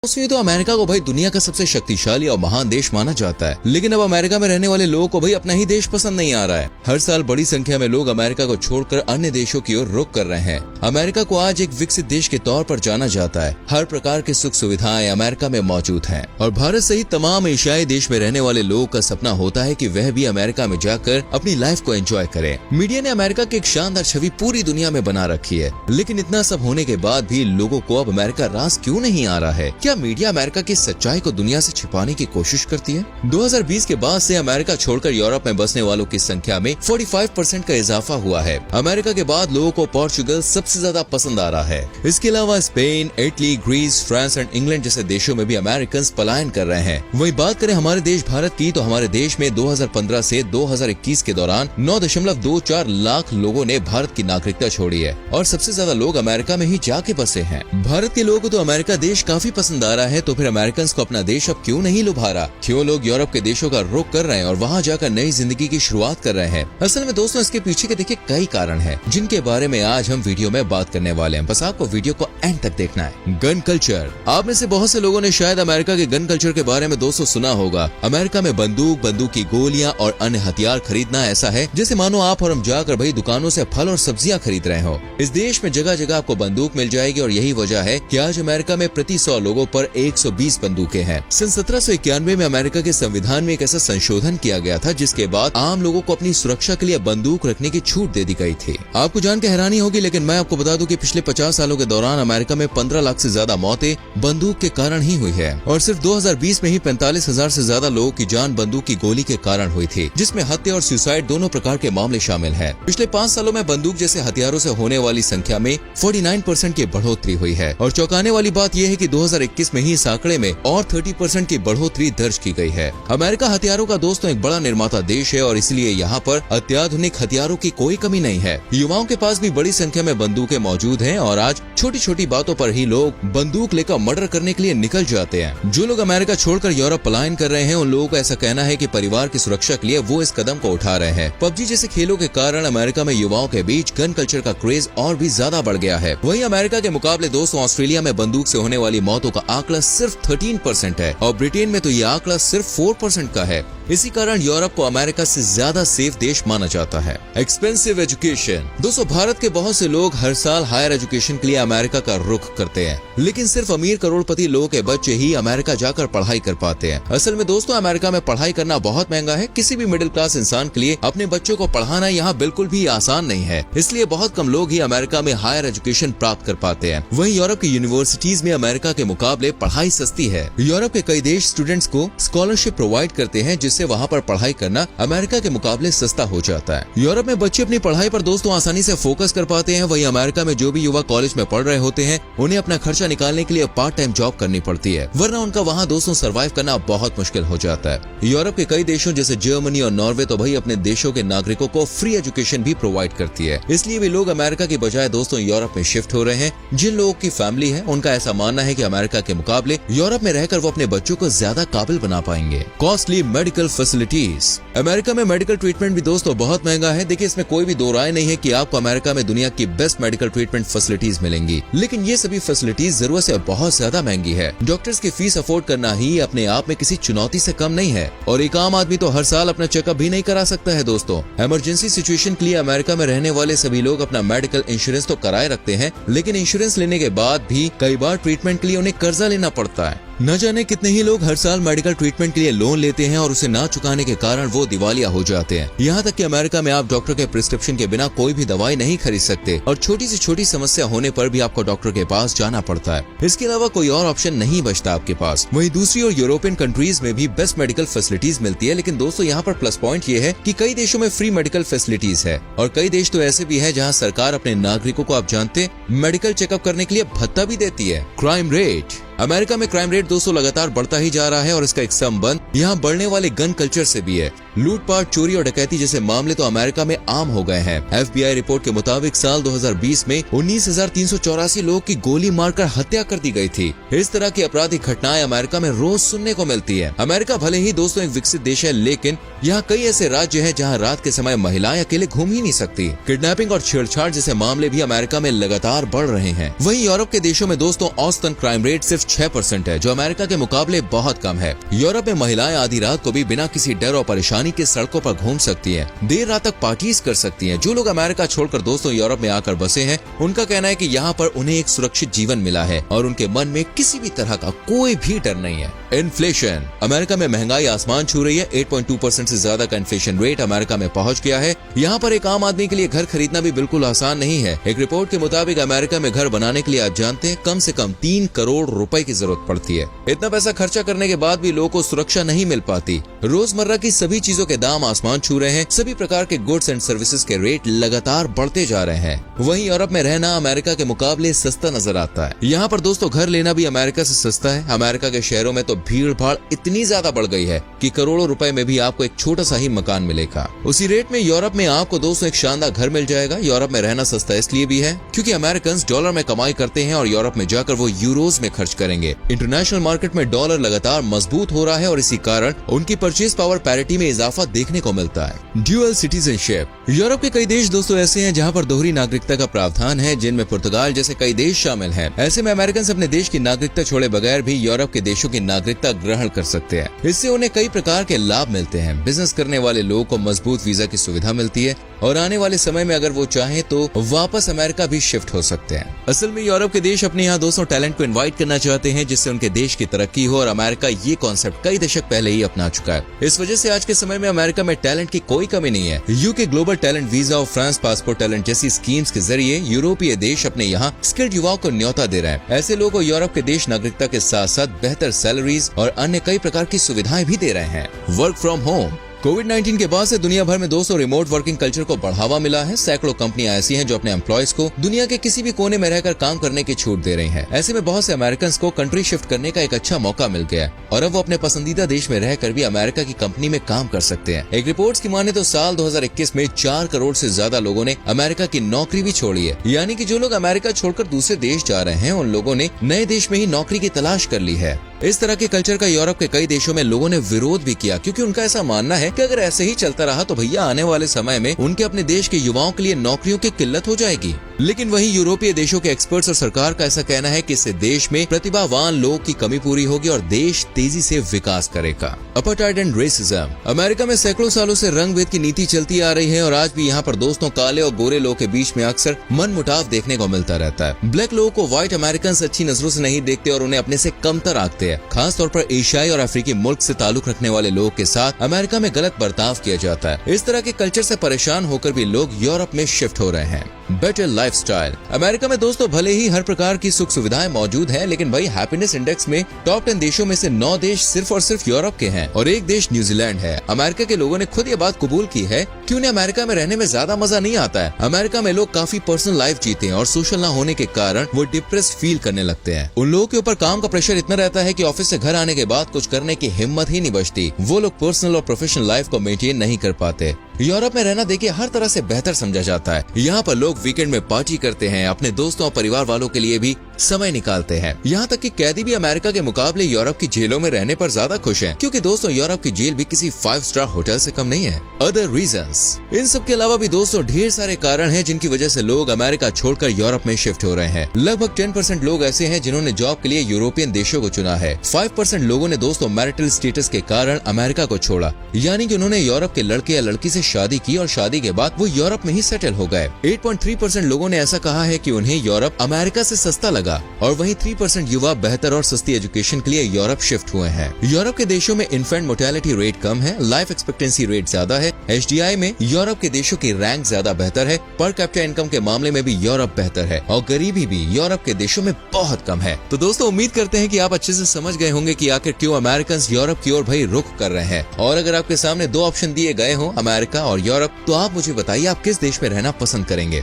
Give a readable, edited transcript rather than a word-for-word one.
उसमें तो अमेरिका को भाई दुनिया का सबसे शक्तिशाली और महान देश माना जाता है, लेकिन अब अमेरिका में रहने वाले लोगों को भाई अपना ही देश पसंद नहीं आ रहा है। हर साल बड़ी संख्या में लोग अमेरिका को छोड़कर अन्य देशों की ओर रुख कर रहे हैं। अमेरिका को आज एक विकसित देश के तौर पर जाना जाता है। हर प्रकार की सुख सुविधाएं अमेरिका में मौजूद हैं और भारत सहित तमाम एशियाई देश में रहने वाले लोगों का सपना होता है कि वह भी अमेरिका में जाकर अपनी लाइफ को एंजॉय करे। मीडिया ने अमेरिका की एक शानदार छवि पूरी दुनिया में बना रखी है, लेकिन इतना सब होने के बाद भी लोगों को अब अमेरिका रास क्यों नहीं आ रहा है? क्या मीडिया अमेरिका की सच्चाई को दुनिया से छिपाने की कोशिश करती है? 2020 के बाद से अमेरिका छोड़कर यूरोप में बसने वालों की संख्या में 45% का इजाफा हुआ है। अमेरिका के बाद लोगों को पोर्चुगल सबसे ज्यादा पसंद आ रहा है। इसके अलावा Spain, Italy, Greece, France and England जैसे देशों में भी अमेरिकन पलायन कर रहे हैं। वही बात करें हमारे देश भारत की, तो हमारे देश में 2015 से 2021 के दौरान 9.24 लाख लोगों ने भारत की नागरिकता छोड़ी है और सबसे ज्यादा लोग अमेरिका में ही जाके बसे हैं। भारत के लोगों को तो अमेरिका देश काफी पसंद आ रहा है, तो फिर अमेरिकन को अपना देश अब क्यों नहीं लुभा रहा? क्यों लोग यूरोप के देशों का रुख कर रहे हैं और वहाँ जाकर नई जिंदगी की शुरुआत कर रहे हैं? असल में दोस्तों, इसके पीछे के देखिए कई कारण हैं, जिनके बारे में आज हम वीडियो में बात करने वाले हैं। बस आपको वीडियो को एंड तक देखना है। Gun culture. आप में से बहुत से लोगों ने शायद अमेरिका के गन कल्चर के बारे में दोस्तों सुना होगा। अमेरिका में बंदूक की गोलियां और अन्य हथियार खरीदना ऐसा है जैसे मानो आप और हम जाकर भाई दुकानों से फल और सब्जियां खरीद रहे हो। इस देश में जगह जगह आपको बंदूक मिल जाएगी और यही वजह है कि आज अमेरिका में प्रति 100 लोगों पर 120 बंदूकें हैं। सन 1791 में अमेरिका के संविधान में एक ऐसा संशोधन किया गया था जिसके बाद आम लोगों को अपनी सुरक्षा के लिए बंदूक रखने की छूट दे दी गई थी। आपको जानकर हैरानी होगी, लेकिन मैं आपको बता दूं कि पिछले 50 सालों के दौरान अमेरिका में 15 लाख से ज्यादा मौतें बंदूक के कारण ही हुई है और सिर्फ 2020 में ही 45,000 से ज्यादा लोगों की जान बंदूक की गोली के कारण हुई थी, जिसमें हत्या और सुसाइड दोनों प्रकार के मामले शामिल हैं। पिछले 5 सालों में बंदूक जैसे हथियारों से होने वाली संख्या में 49% की बढ़ोतरी हुई है और चौंकाने वाली बात यह है कि 2021 में ही इस आंकड़े में और 30% की बढ़ोतरी दर्ज की गई है। अमेरिका हथियारों का दोस्तों एक बड़ा निर्माता देश है और इसलिए यहाँ पर अत्याधुनिक हथियारों की कोई कमी नहीं है। युवाओं के पास भी बड़ी संख्या में बंदूकें मौजूद हैं और आज छोटी छोटी बातों पर ही लोग बंदूक लेकर मर्डर करने के लिए निकल जाते हैं। जो लोग अमेरिका छोड़कर यूरोप पलायन कर रहे हैं, उन लोगों का ऐसा कहना है कि परिवार की सुरक्षा के लिए वो इस कदम को उठा रहे हैं। पबजी जैसे खेलों के कारण अमेरिका में युवाओं के बीच गन कल्चर का क्रेज और भी ज्यादा बढ़ गया है। वहीं अमेरिका के मुकाबले दोस्तों ऑस्ट्रेलिया में बंदूक से होने वाली मौतों का आंकड़ा सिर्फ 13% है और ब्रिटेन में तो ये आंकड़ा सिर्फ 4% का है। इसी कारण यूरोप को अमेरिका से ज्यादा सेफ देश माना जाता है। Expensive education. दोस्तों भारत के बहुत से लोग हर साल हायर एजुकेशन के लिए अमेरिका का रुख करते हैं, लेकिन सिर्फ अमीर करोड़पति लोगों के बच्चे ही अमेरिका जाकर पढ़ाई कर पाते हैं। असल में दोस्तों अमेरिका में पढ़ाई करना बहुत महंगा है। किसी भी मिडिल क्लास इंसान के लिए अपने बच्चों को पढ़ाना यहाँ बिल्कुल भी आसान नहीं है, इसलिए बहुत कम लोग ही अमेरिका में हायर एजुकेशन प्राप्त कर पाते हैं। वहीं यूरोप की यूनिवर्सिटीज में अमेरिका के मुकाबले पढ़ाई सस्ती है। यूरोप के कई देश स्टूडेंट्स को स्कॉलरशिप प्रोवाइड करते हैं, जिससे वहाँ पर पढ़ाई करना अमेरिका के मुकाबले सस्ता हो जाता है। यूरोप में बच्चे अपनी पढ़ाई पर दोस्तों आसानी से फोकस कर पाते हैं। वहीं अमेरिका में जो भी युवा कॉलेज में पढ़ रहे होते हैं, उन्हें अपना खर्चा निकालने के लिए पार्ट टाइम जॉब करनी पड़ती है, वरना उनका वहाँ दोस्तों सर्वाइव करना बहुत मुश्किल हो जाता है। यूरोप के कई देशों जैसे जर्मनी और नॉर्वे तो भाई अपने देशों के नागरिकों को फ्री एजुकेशन भी प्रोवाइड करती है, इसलिए भी लोग अमेरिका की बजाय दोस्तों यूरोप में शिफ्ट हो रहे हैं। जिन लोगों की फैमिली है उनका ऐसा मानना है कि अमेरिका के मुकाबले यूरोप में रहकर वो अपने बच्चों को ज्यादा काबिल बना पाएंगे। Costly medical facilities. अमेरिका में मेडिकल ट्रीटमेंट भी दोस्तों बहुत महंगा है। देखिए इसमें कोई भी दो राय नहीं है कि आपको अमेरिका में दुनिया की बेस्ट मेडिकल ट्रीटमेंट फैसिलिटीज मिलेंगी, लेकिन ये सभी फैसिलिटीज जरूरत से बहुत ज्यादा महंगी है। डॉक्टर्स की फीस अफोर्ड करना ही अपने आप में किसी चुनौती से कम नहीं है और एक आम आदमी तो हर साल अपना चेकअप भी नहीं करा सकता है। दोस्तों इमरजेंसी सिचुएशन के लिए अमेरिका में रहने वाले सभी लोग अपना मेडिकल इंश्योरेंस तो कराए रखते हैं, लेकिन इंश्योरेंस लेने के बाद भी कई बार ट्रीटमेंट के लिए उन्हें कर्जा लेना पड़ता है। न जाने कितने ही लोग हर साल मेडिकल ट्रीटमेंट के लिए लोन लेते हैं और उसे ना चुकाने के कारण वो दिवालिया हो जाते हैं। यहाँ तक कि अमेरिका में आप डॉक्टर के प्रिस्क्रिप्शन के बिना कोई भी दवाई नहीं खरीद सकते और छोटी से छोटी समस्या होने पर भी आपको डॉक्टर के पास जाना पड़ता है। इसके अलावा कोई और ऑप्शन नहीं बचता आपके पास। वहीं दूसरी ओर यूरोपियन कंट्रीज में भी बेस्ट मेडिकल फैसिलिटीज मिलती है, लेकिन दोस्तों यहाँ पर प्लस पॉइंट ये है कि कई देशों में फ्री मेडिकल फैसिलिटीज है और कई देश तो ऐसे भी है जहाँ सरकार अपने नागरिकों को आप जानते मेडिकल चेकअप करने के लिए भत्ता भी देती है। Crime rate. अमेरिका में क्राइम रेट दोस्तों लगातार बढ़ता ही जा रहा है और इसका एक संबंध यहाँ बढ़ने वाले गन कल्चर से भी है। लूटपाट, चोरी और डकैती जैसे मामले तो अमेरिका में आम हो गए हैं। FBI रिपोर्ट के मुताबिक साल 2020 में 19,384 लोगों की गोली मारकर हत्या कर दी गई थी। इस तरह की आपराधिक घटनाएं अमेरिका में रोज सुनने को मिलती है। अमेरिका भले ही दोस्तों एक विकसित देश है, लेकिन यहाँ कई ऐसे राज्य हैं जहाँ रात के समय महिलाएं अकेले घूम ही नहीं सकती। किडनैपिंग और छेड़छाड़ जैसे मामले भी अमेरिका में लगातार बढ़ रहे हैं। वहीं यूरोप के देशों में दोस्तों औसतन क्राइम रेट सिर्फ 6% है, जो अमेरिका के मुकाबले बहुत कम है। यूरोप में महिलाएं आधी रात को भी बिना किसी डर और परेशानी के सड़कों पर घूम सकती हैं, देर रात तक पार्टीज कर सकती हैं। जो लोग अमेरिका छोड़कर दोस्तों यूरोप में आकर बसे हैं, उनका कहना है कि यहाँ पर उन्हें एक सुरक्षित जीवन मिला है और उनके मन में किसी भी तरह का कोई भी डर नहीं है। इन्फ्लेशन, अमेरिका में महंगाई आसमान छू रही है। 8.2% से ज्यादा का इन्फ्लेशन रेट अमेरिका में पहुंच गया है। यहाँ पर एक आम आदमी के लिए घर खरीदना भी बिल्कुल आसान नहीं है। एक रिपोर्ट के मुताबिक अमेरिका में घर बनाने के लिए आज जानते हैं कम से कम 3 करोड़ रुपए की जरूरत पड़ती है। इतना पैसा खर्चा करने के बाद भी लोगों को सुरक्षा नहीं मिल पाती। रोजमर्रा की सभी चीजों के दाम आसमान छू रहे हैं। सभी प्रकार के गुड्स एंड सर्विसेज के रेट लगातार बढ़ते जा रहे हैं। वहीं यूरोप में रहना अमेरिका के मुकाबले सस्ता नजर आता है। यहाँ पर दोस्तों घर लेना भी अमेरिका से सस्ता है। अमेरिका के शहरों में तो भीड़ भाड़ इतनी ज्यादा बढ़ गई है कि करोड़ों रुपए में भी आपको एक छोटा सा ही मकान मिलेगा। उसी रेट में यूरोप में आपको दोस्तों एक शानदार घर मिल जाएगा। यूरोप में रहना सस्ता इसलिए भी है क्योंकि अमेरिकन डॉलर में कमाई करते हैं और यूरोप में जाकर वो यूरोज में खर्च करेंगे। इंटरनेशनल मार्केट में डॉलर लगातार मजबूत हो रहा है और इसी कारण उनकी परचेज पावर पैरिटी में इजाफा देखने को मिलता है। ड्यूअल सिटीजनशिप, यूरोप के कई देश दोस्तों ऐसे हैं जहां पर दोहरी नागरिकता का प्रावधान है, जिनमें पुर्तगाल जैसे कई देश शामिल हैं। ऐसे में अमेरिकन अपने देश की नागरिकता छोड़े बगैर भी यूरोप के देशों की नागरिकता ग्रहण कर सकते हैं। इससे उन्हें कई प्रकार के लाभ मिलते हैं। बिजनेस करने वाले लोगों को मजबूत वीजा की सुविधा मिलती है और आने वाले समय में अगर वो चाहे तो वापस अमेरिका भी शिफ्ट हो सकते हैं। असल में यूरोप के देश अपने यहाँ दोस्तों टैलेंट को इनवाइट करना चाहते हैं, जिससे उनके देश की तरक्की हो, और अमेरिका ये कॉन्सेप्ट कई दशक पहले ही अपना चुका है। इस वजह से आज के समय में अमेरिका में टैलेंट की कोई कमी नहीं है। यूके ग्लोबल टैलेंट वीजा और फ्रांस पासपोर्ट टैलेंट जैसी स्कीम्स के जरिए यूरोपीय देश अपने यहाँ स्किल्ड युवाओं को न्योता दे रहे हैं। ऐसे लोगों को यूरोप के देश नागरिकता के साथ साथ बेहतर सैलरीज और अन्य कई प्रकार की सुविधाएं भी दे रहे हैं। वर्क फ्रॉम होम, कोविड-19 के बाद से दुनिया भर में दोस्तों रिमोट वर्किंग कल्चर को बढ़ावा मिला है। सैकड़ों कंपनियां ऐसी हैं जो अपने एम्प्लॉयज को दुनिया के किसी भी कोने में रहकर काम करने की छूट दे रही हैं। ऐसे में बहुत से अमेरिकन को कंट्री शिफ्ट करने का एक अच्छा मौका मिल गया और अब वो अपने पसंदीदा देश में रहकर भी अमेरिका की कंपनी में काम कर सकते हैं। एक रिपोर्ट की माने तो साल 2021 में 4 करोड़ से ज्यादा लोगों ने अमेरिका की नौकरी भी छोड़ी है। यानी कि जो लोग अमेरिका छोड़कर दूसरे देश जा रहे हैं, उन लोगों ने नए देश में ही नौकरी की तलाश कर ली है। इस तरह के कल्चर का यूरोप के कई देशों में लोगों ने विरोध भी किया, क्योंकि उनका ऐसा मानना है कि अगर ऐसे ही चलता रहा तो भैया आने वाले समय में उनके अपने देश के युवाओं के लिए नौकरियों की किल्लत हो जाएगी। लेकिन वहीं यूरोपीय देशों के एक्सपर्ट्स और सरकार का ऐसा कहना है कि इससे देश में प्रतिभावान लोगों की कमी पूरी होगी और देश तेजी से विकास करेगा। अपार्टाइड एंड रेसिज्म, अमेरिका में सैकड़ों सालों से रंग भेद की नीति चलती आ रही है और आज भी यहाँ पर दोस्तों काले और गोरे लोगों के बीच में अक्सर मनमुटाव देखने को मिलता रहता है। ब्लैक लोगों को व्हाइट अमेरिकन अच्छी नजरों से नहीं देखते और उन्हें अपने से कमतर आंकते हैं। खास तौर पर एशियाई और अफ्रीकी मुल्क से ताल्लुक रखने वाले लोगों के साथ अमेरिका में गलत बर्ताव किया जाता है। इस तरह के कल्चर से परेशान होकर भी लोग यूरोप में शिफ्ट हो रहे हैं। बेटर लाइफस्टाइल, अमेरिका में दोस्तों भले ही हर प्रकार की सुख सुविधाएं मौजूद हैं, लेकिन भाई हैप्पीनेस इंडेक्स में टॉप 10 देशों में से 9 देश सिर्फ और सिर्फ यूरोप के हैं और एक देश न्यूजीलैंड है। अमेरिका के लोगों ने खुद ये बात कबूल की है कि उन्हें अमेरिका में रहने में ज्यादा मजा नहीं आता है। अमेरिका में लोग काफी पर्सनल लाइफ जीते हैं और सोशल ना होने के कारण वो डिप्रेस्ड फील करने लगते हैं। उन लोगों के ऊपर काम का प्रेशर इतना रहता है कि ऑफिस से घर आने के बाद कुछ करने की हिम्मत ही नहीं बचती। वो लोग पर्सनल और प्रोफेशनल लाइफ को मेंटेन नहीं कर पाते। यूरोप में रहना देखिए हर तरह से बेहतर समझा जाता है। यहाँ पर लोग वीकेंड में पार्टी करते हैं, अपने दोस्तों और परिवार वालों के लिए भी समय निकालते हैं। यहाँ तक कि कैदी भी अमेरिका के मुकाबले यूरोप की जेलों में रहने पर ज्यादा खुश हैं, क्योंकि दोस्तों यूरोप की जेल भी किसी 5 स्टार होटल से कम नहीं है। अदर रीजंस, इन सब के अलावा भी दोस्तों ढेर सारे कारण हैं जिनकी वजह से लोग अमेरिका छोड़कर यूरोप में शिफ्ट हो रहे हैं। लगभग 10% लोग ऐसे हैं जिन्होंने जॉब के लिए यूरोपियन देशों को चुना है। 5% लोगों ने दोस्तों मैरिटल स्टेटस के कारण अमेरिका को छोड़ा, यानी कि उन्होंने यूरोप के लड़के या लड़की से शादी की और शादी के बाद वो यूरोप में ही सेटल हो गए। 8.3% लोगों ने ऐसा कहा है कि उन्हें यूरोप अमेरिका से सस्ता लगा और वहीं 3% युवा बेहतर और सस्ती एजुकेशन के लिए यूरोप शिफ्ट हुए हैं। यूरोप के देशों में इन्फेंट मोर्टेलिटी रेट कम है, लाइफ एक्सपेक्टेंसी रेट ज्यादा है। HDI में यूरोप के देशों की रैंक ज्यादा बेहतर है। पर कैपिटा इनकम के मामले में भी यूरोप बेहतर है और गरीबी भी यूरोप के देशों में बहुत कम है। तो दोस्तों उम्मीद करते हैं कि आप अच्छे से समझ गए होंगे कि आखिर क्यों अमेरिकन यूरोप की ओर भाई रुख कर रहे हैं। और अगर आपके सामने 2 ऑप्शन दिए गए हों, अमेरिका और यूरोप, तो आप मुझे बताइए आप किस देश में रहना पसंद करेंगे।